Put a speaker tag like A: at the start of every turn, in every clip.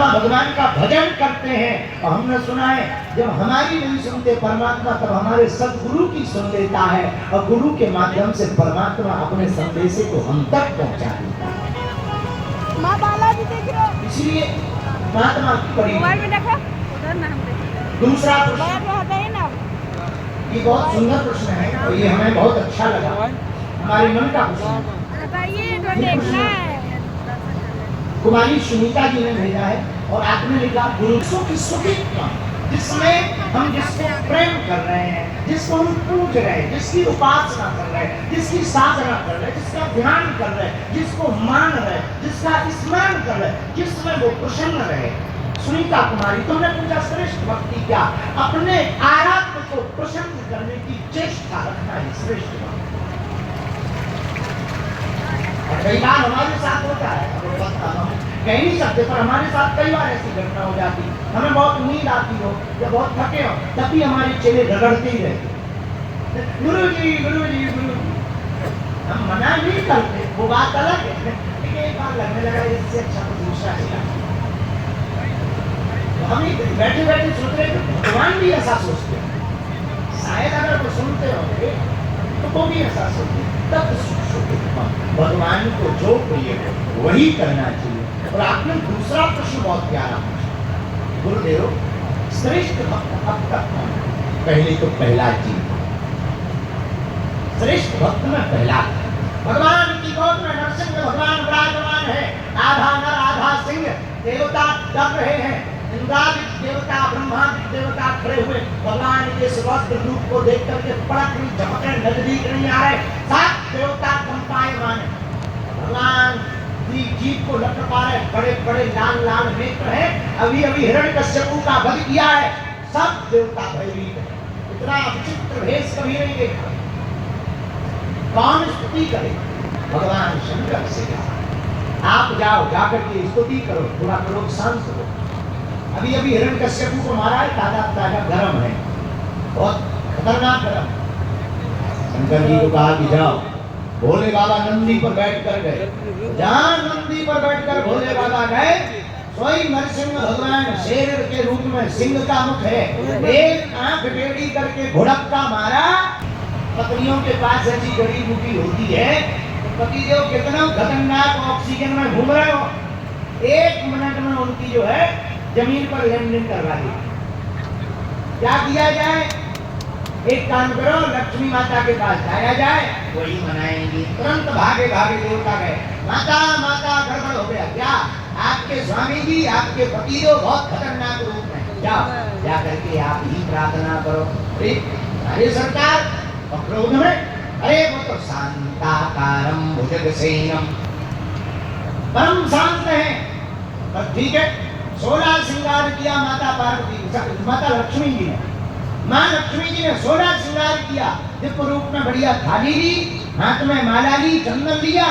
A: भगवान का भजन करते हैं। और हमने सुना है जब हमारी नहीं सुनते परमात्मा तब हमारे सदगुरु की सुन लेता है और गुरु के माध्यम से परमात्मा अपने संदेश को हम तक पहुंचा देता है।
B: माँ बालाजी देख रहे हो?
A: इसलिए महात्मा की बड़ी
B: मोबाइल में देखो उधर ना हम देख।
A: दूसरा प्रश्न,
B: बताइए ना।
A: ये बहुत सुंदर प्रश्न है और ये हमें बहुत अच्छा लगा, हमारे मन का प्रश्न है।
B: बताइए तो देखना है।
A: कुमारी सुनीता जी ने भेजा है और आपने लिखा गुरु की सुखी जिसमें हम जिसको प्रेम कर रहे हैं, जिसको हम पूज रहे हैं, जिसकी उपासना कर रहे हैं, जिसकी साधना कर रहे हैं, जिसका ध्यान कर रहे हैं, जिसको मान रहे हैं, जिसका स्मरण कर रहे हैं, जिसमें वो प्रसन्न रहे। सुनीता कुमारी, तुमने पूछा श्रेष्ठ भक्ति क्या? अपने आराध्य को प्रसन्न करने की चेष्टा रखना है श्रेष्ठ भक्ति। और कई बार हमारे साथ होता है, हम कह नहीं सकते, पर हमारे साथ कई बार ऐसी घटना हो जाती, हमें बहुत नींद आती हो या बहुत थके हो, तब भी हमारे चेले रगड़ते ही रहते, गुरु जी गुरु जी गुरु। हम मना नहीं करते, वो बात अलग है, लेकिन एक बार लगने लगा इससे अच्छा तो दूसरा है। हम बैठे बैठे सोच रहे थे भगवान भी ऐसा सोचते हैं, शायद अगर वो सुनते होंगे तो वो भी ऐसा सोचते, तब भगवान को जो प्रिय हो वही करना चाहिए। और आपने दूसरा प्रश्न बहुत प्यारा पूछा, गुरुदेव श्रेष्ठ भक्त अब तक कौन? पहले तो प्रहलाद जी, श्रेष्ठ भक्त में प्रहलाद। भगवान की गोद में नरसिंह भगवान विराजमान है, आधा नर आधा सिंह, देवता डर रहे हैं, इंद्रादि देवता ब्रह्मादि देवता खड़े हुए भगवान के सुवस्त्र रूप को देख करके पड़क नहीं, झपकने नजदीक नहीं आ रहे, सात देवता कंपायमान है। भगवान की जीभ को लटका रहे, बड़े बड़े लाल लाल नेत्र है, अभी अभी हिरण्यकश्यपु का वध किया है, सब देवता भयभीत है। इतना विचित्र भेष कभी नहीं देखा। कौन स्तुति करे? भगवान शंकर से आप जाओ, जाकर के स्तुति करो, थोड़ा करो, शांत हो। अभी अभी हिरण्यकश्यपु को मारा है, ताजा ताजा गरम है, बहुत खतरनाक गरम। शंकर जी को कहा कि जाओ, भोले बाबा नंदी पर बैठ कर गए, जहां नंदी पर बैठकर भोले बाबा गए, स्वयं नरसिंह भगवान शेर के रूप में सिंह का मुख है, एक आंख टेढ़ी करके भुड़क्का मारा। पत्नियों के पास ऐसी जड़ी बूटी होती है, पतिदेव कितना खतरनाक ऑक्सीजन में घूम रहे हो, एक मिनट में उनकी जो है जमीन पर लैंडिंग करवा दी। क्या किया जाए? एक काम करो, लक्ष्मी माता के पास जाया जाए, वही मनाएंगी। तुरंत भागे भागे देवता गए, माता माता गड़बड़ हो गया। क्या? आपके स्वामी जी, आपके पति जो बहुत खतरनाक रूप में, जाओ जा करके आप ही प्रार्थना करो। अरे सरकार, क्रोध में, अरे वो तो शांताकारम भुजगसेनम, परम शांत है। पर ठीक है, 16 श्रृंगार किया माता पार्वती, माता लक्ष्मी जी ने, माँ लक्ष्मी जी ने 16 श्रृंगार किया, दिव्य रूप में बढ़िया थाली ली, हाथ में माला ली, चंदन लिया,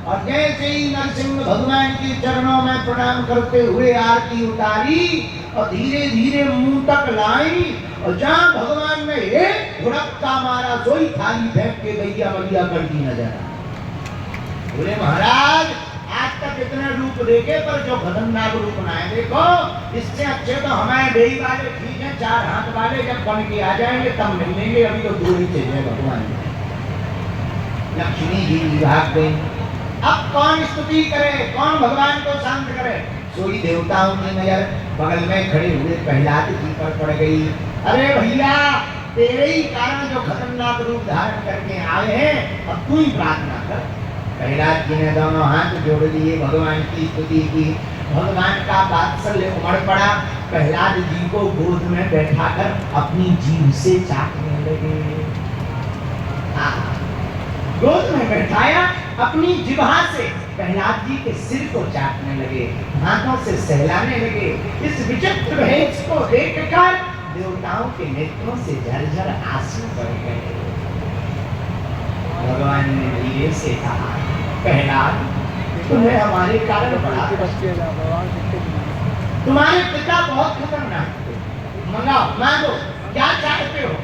A: और जैसे ही नरसिंह भगवान के चरणों में प्रणाम करते हुए आरती उतारी और धीरे धीरे मुंह तक लाई, और जहां भगवान ने एक धुड़क्का मारा, सोई थाली फेंक के गैया मैया करती नजर आई। बोले महाराज, आज तक इतने रूप देखे पर जो खतरनाक रूप बनाए, देखो इससे अच्छे तो हमारे बेई वाले ठीक है, 4 हाथ वाले जब बन के आ जाएंगे तब मिलेंगे, अभी तो दूर ही चले भगवान। लक्ष्मी जी भाग गई। अब कौन स्तुति करे, कौन भगवान को शांत करे? सोई देवताओं की नजर बगल में खड़े हुए प्रहलाद जी पर पड़ गई। अरे भैया, तेरे ही कारण जो खतरनाक रूप धारण करके आए हैं, अब तू ही प्रार्थना कर। प्रहलाद जी ने दोनों हाथ जोड़ लिए, भगवान की स्तुति की, भगवान का वात्सल्य उमड़ पड़ा। प्रहलाद जी को गोद में बैठाकर अपनी जीभ से चाटने लगे। गोद में बैठाया, अपनी जिह्वा से प्रहलाद जी के सिर को चाटने लगे, हाथों से सहलाने लगे। इस विचित्र भेष को देखकर देवताओं के नेत्रों से झरझर आंसू बह गए। भगवान ने धीरे से कहा, प्रहलाद, तुम्हें हमारे कारण बड़ा, तुम्हारे पिता बहुत खतरनाक थे, मंगाओ मांगो क्या चाहते हो।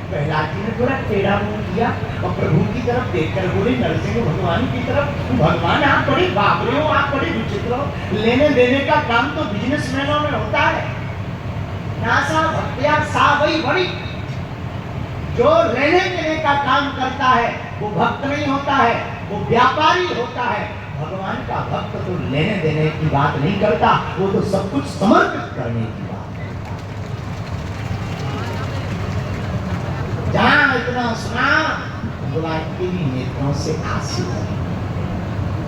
A: प्रहलाद जी ने थोड़ा टेढ़ा मुंह किया और प्रभु की तरफ देखकर बोले, नरसिंह भगवान की तरफ, भगवान आप बड़े बाबरे हो, आप बड़े विचित्र हो। लेने देने का काम तो बिजनेसमैनों में होता है। नासा भक्तिया सा वही बड़ी, जो लेने देने का काम करता है वो भक्त नहीं होता है, वो व्यापारी होता है। भगवान का भक्त तो लेने देने की बात नहीं करता, वो तो सब कुछ समर्पित करने की बात करता। जहां इतना सुना, भगवान के भी नेत्रों से आंसू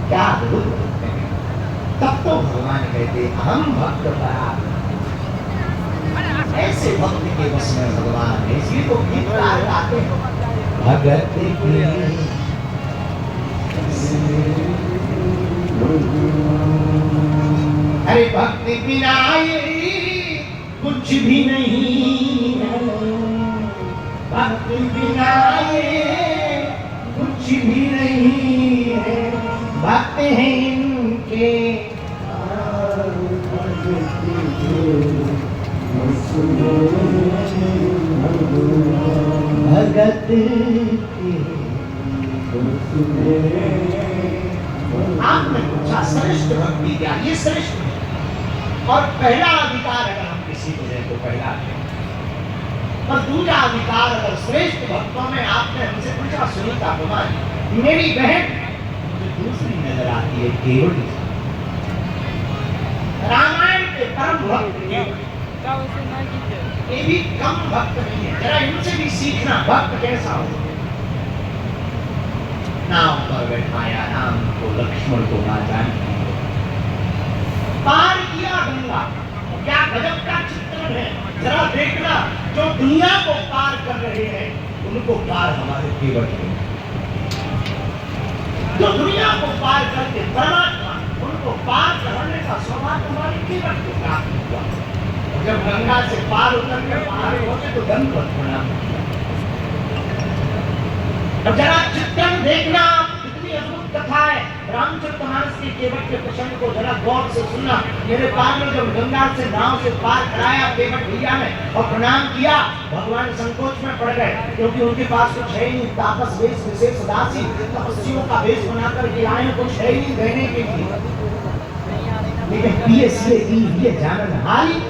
A: क्या अद्भुत होते हैं। तब तो भगवान कहते हम भक्त पराग, ऐसे भक्त के बस में भगवान है। इसलिए तो गीतकार गाते हैं, भगत की अरे भक्ति बिना ये कुछ भी नहीं है, भक्ति बिना ये कुछ भी नहीं है, भक्त हैं इनके भगत आपने पूछा श्रेष्ठ भक्ति क्या, ये श्रेष्ठ है। और पहला अधिकार अगर हम किसी को दें तो पहला है, और दूसरा अधिकार अगर श्रेष्ठ भक्तों में आपने हमसे पूछा, सुनीता कुमारी मेरी बहन, मुझे दूसरी नजर आती है केवल रामायण के परम भक्त, ये भी कम भक्त नहीं है। जरा इनसे भी सीखना भक्त कैसा हो। नाव पर बैठाया राम को, लक्ष्मण को ना जानकी, पार किया गंगा। क्या गजब का चित्रण है, जरा देखना। जो दुनिया को पार कर रहे हैं उनको पार हमारे केवल है। जो दुनिया को पार करके परमात्मा, उनको पार करने का सौभाग्य हमारे केवल को प्राप्त हुआ। जब गंगा से पार उतर कर बाहर होते तो दंडवत प्रणाम। अब जरा चित्रण देखना, कितनी अद्भुत कथा है। रामचरितमानस के केवट के प्रसंग को जरा गौर से सुनना। मेरे पार में जब गंगा से नाव से पार कराया केवट भैया ने और प्रणाम किया, भगवान संकोच में पड़ गए, क्योंकि उनके पास कुछ है ही नहीं। तापस वेश विशेष दासी, तपस्वियों का वेश बनाकर के आए, कुछ है ही नहीं देने के लिए। लेकिन पिए की जानन हारी,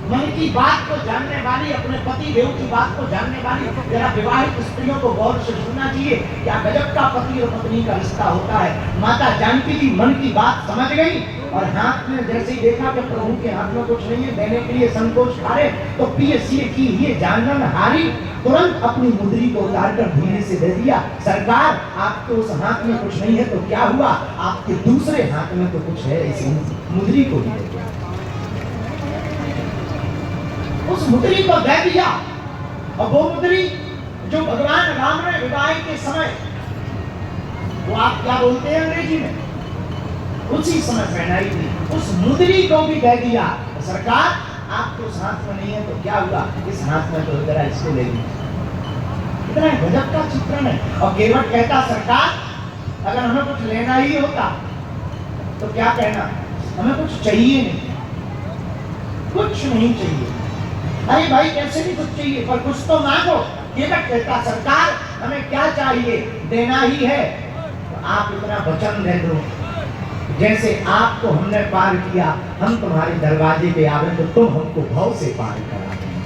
A: मन की बात को जानने वाली, अपने पति देव की बात को जानने वाली, जरा विवाहित स्त्रियों को गौर से सुनना चाहिए। क्या गजब का पति और पत्नी का रिश्ता होता है। माता जानकी जी मन की बात समझ गई और हाथ में जैसे ही देखा कि प्रभु के हाथ में कुछ नहीं है देने के लिए, संकोच हारे, तो पिए की ये जानन हारी, तुरंत अपनी मुद्री को उतारकर धीरे से दे दिया। सरकार, आपके उस हाथ में कुछ नहीं है तो क्या हुआ, आपके दूसरे हाथ में तो कुछ है, इस मुद्री को ही दे दिया। उस मुद्री को दे दिया और वो मुद्री जो भगवान राम ने विवाह के समय, वो आप क्या बोलते हैं अंग्रेजी में, उसी समय पहनाई थी, उस मुद्री को भी दे दिया। सरकार, आपके उस हाथ में नहीं है तो क्या हुआ, इस हाथ में तो जरा इसको ले लीजिए। इतना गजब का चित्रण है। और केवट कहता, सरकार अगर हमें कुछ लेना ही होता तो क्या कहना, हमें कुछ चाहिए नहीं, कुछ नहीं चाहिए। अरे भाई कैसे भी कुछ चाहिए पर कुछ तो मांगो। केवट कहता, सरकार हमें क्या चाहिए, देना ही है तो आप इतना वचन दे दो, जैसे आपको हमने पार किया, हम तुम्हारे दरवाजे पे आवे तो तुम हमको भव से पार करा देंगे।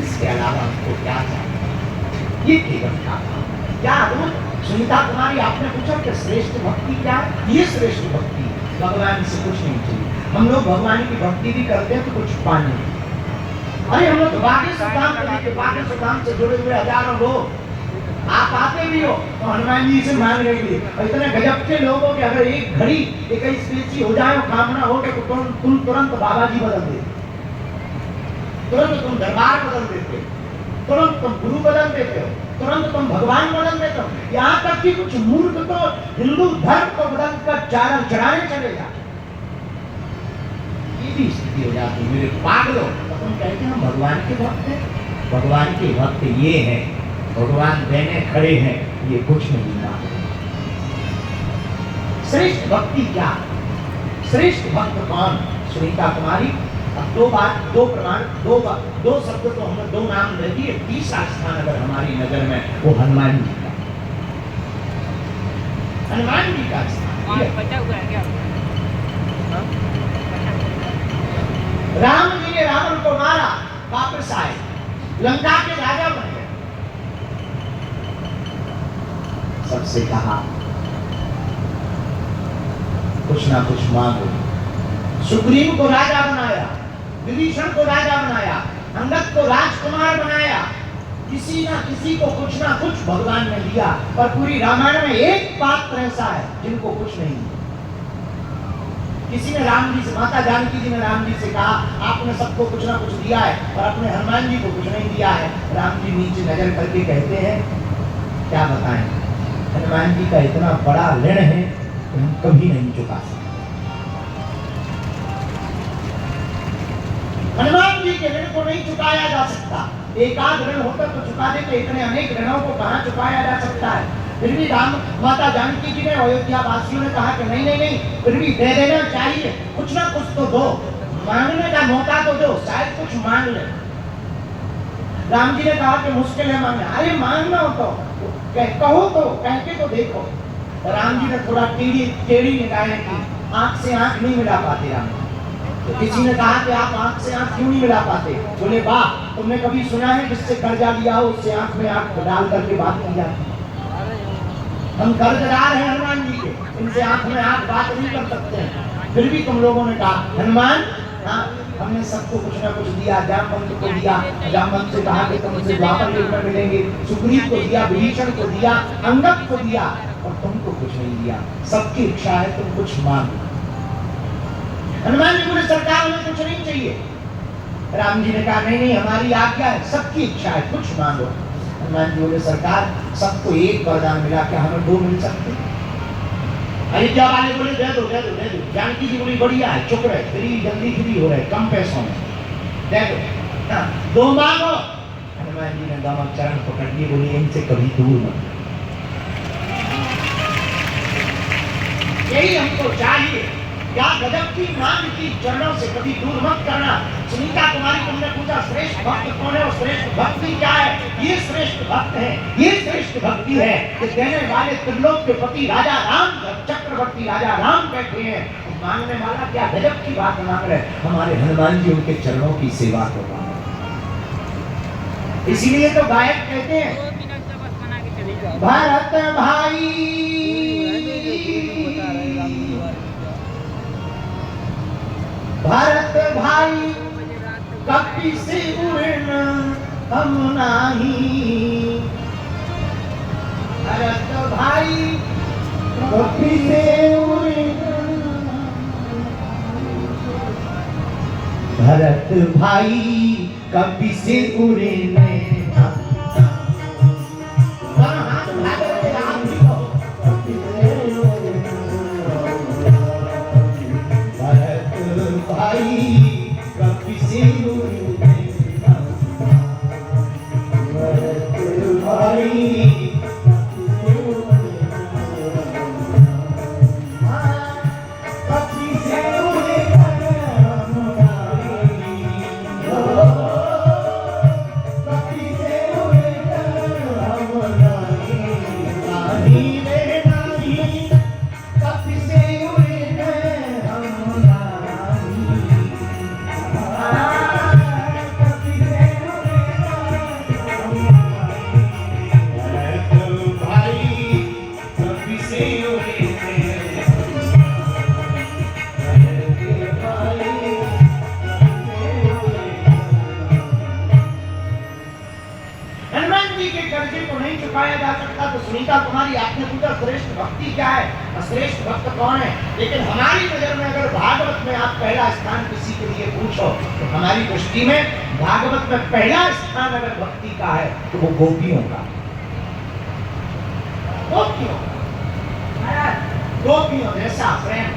A: इसके अलावा हमको क्या चाहिए। ये केवट का क्या अद्भुत। सुनीता कुमारी, आपने पूछा कि श्रेष्ठ भक्ति क्या है। ये श्रेष्ठ भक्ति, भगवान से कुछ नहीं चाहिए। हम लोग भगवान की भक्ति भी करते हैं तो कुछ पाने, अरे हम लोग बाकी सुधाम से जुड़े हुए हजारों लोग, आप आते भी हो तो हनुमान जी से मांग रहे थे। इतने गजब के लोगों के अगर एक घड़ी 21 पेची हो जाए और कामना हो तो तुम तुरंत बाबा जी बदल देते, तुरंत तुम दरबार बदल देते, तुरंत तुम गुरु बदल देते हो, तुरंत तुम भगवान बदल देते हो। यहाँ तक कि कुछ मूर्ख तो हिंदू धर्म को बदल कर चढ़ाने चले जाते, ये भी स्थिति हो जाती है। मेरे पागलो, तो तुम कहते हैं हम भगवान के भक्त हैं। भगवान के भक्त ये हैं, भगवान देने खड़े हैं, ये कुछ नहीं मांगते। श्रेष्ठ भक्ति क्या, श्रेष्ठ भक्त कौन। सुनीता कुमारी, अब दो प्रमाण, दो शब्द तो हमने दो नाम दे दिए। तीसरा स्थान अगर हमारी नजर में वो हनुमान जी का, हनुमान जी का स्थान।
B: बचा हुआ है क्या?
A: राम जी ने रावण को मारा, वापस आए, लंका के राजा बन गए। सबसे कहा कुछ ना कुछ मांगो। सुग्रीव को राजा बनाया, विभीषण को राजा बनाया, अंगद को राजकुमार बनाया। किसी ना किसी को कुछ ना कुछ भगवान ने दिया। पर पूरी रामायण में एक पात्र ऐसा है जिनको कुछ नहीं दिया। किसी ने राम जी से, माता जानकी जी ने राम जी से कहा आपने सबको कुछ ना कुछ दिया है और अपने हनुमान जी को कुछ नहीं दिया है। राम जी नीचे नजर करके कहते हैं क्या बताएं, हनुमान जी का इतना बड़ा ऋण है कि हम कभी नहीं चुका सकते। हनुमान जी के ऋण को नहीं चुकाया जा सकता। एक आध ऋण होता तो चुका देते, इतने अनेक ऋणों को कहां चुकाया जा सकता है। फिर भी राम माता जानकी जी ने, अयोध्या वासियों ने कहा कि नहीं नहीं नहीं, फिर भी दे देना चाहिए, कुछ ना कुछ तो दो, मांगने का मौका तो दो, शायद कुछ मांग ले। राम जी ने कहा कि मुश्किल है मांगना। अरे मांगना हो तो कहो, तो कह के तो देखो। राम जी ने थोड़ा टेढ़ी निगाहें की, आंख से आंख नहीं मिला पाते राम। तो किसी ने कहा कि आप आंख से आंख क्यों नहीं मिला पाते? बोले वाह, तुमने कभी सुना है जिससे कर्जा लिया हो उससे आंख में आंख डाल करके बात की जाती? हम कर्जदार हैं हनुमान जी के, इनसे आंख में आंख बात नहीं कर सकते हैं। फिर भी तुम लोगों ने कहा हनुमान, हाँ हमने सबको कुछ ना कुछ दिया। जामवंत को दिया, जामवंत से कहा कि तुमसे द्वापर युग में मिलेंगे। सुग्रीव को दिया, विभीषण को दिया, अंगद को दिया, और तुमको कुछ नहीं दिया। सबकी इच्छा है तुम कुछ मांगो। हनुमान जी बोले सरकार हमें कुछ नहीं चाहिए। राम जी ने कहा नहीं नहीं, हमारी आज्ञा है, सबकी इच्छा है, कुछ मांगो। हनुमान जी बोले सरकार सबको एक वरदान मिला, क्या हमें दो मिल सकते? अयोध्या वाले बोले दे दो दे दो दे दो। जानकी जी बोली बढ़िया है, चुप रहे, फ्री जल्दी फ्री हो रहे, कम पैसों में दे दो, हाँ दो मांगो। हनुमान जी ने दामक चरण पकड़ लिए, बोली इनसे कभी दूर मत, यही हमको चाहिए। क्या गजब की मांग की, चरणों से कभी दूर मत करना। सुनीता कुमारी, तुमने पूछा श्रेष्ठ भक्त कौन है और श्रेष्ठ भक्ति क्या है? ये श्रेष्ठ भक्त है, ये श्रेष्ठ भक्ति है कि देने वाले त्रिलोक के पति राजा राम, चक्रवर्ती राजा राम बैठे हैं। मांगने वाला क्या गजब की बात मांग रहे, हमारे हनुमान जी उनके चरणों की सेवा को मांग रहे। इसीलिए तो गायक कहते हैं भरत भाई भरत भाई कपि से उड़न हम नाही। भरत भाई कपि से उड़न, भरत भाई कपि से उड़न। सुनीता कुमारी, आपने पूछा श्रेष्ठ भक्ति क्या है, श्रेष्ठ भक्त कौन है? लेकिन हमारी नजर में अगर भागवत में आप पहला स्थान किसी के लिए पूछो तो हमारी दृष्टि में भागवत में पहला स्थान अगर भक्ति का है तो वो गोपियों का, गोपियों जैसा प्रेम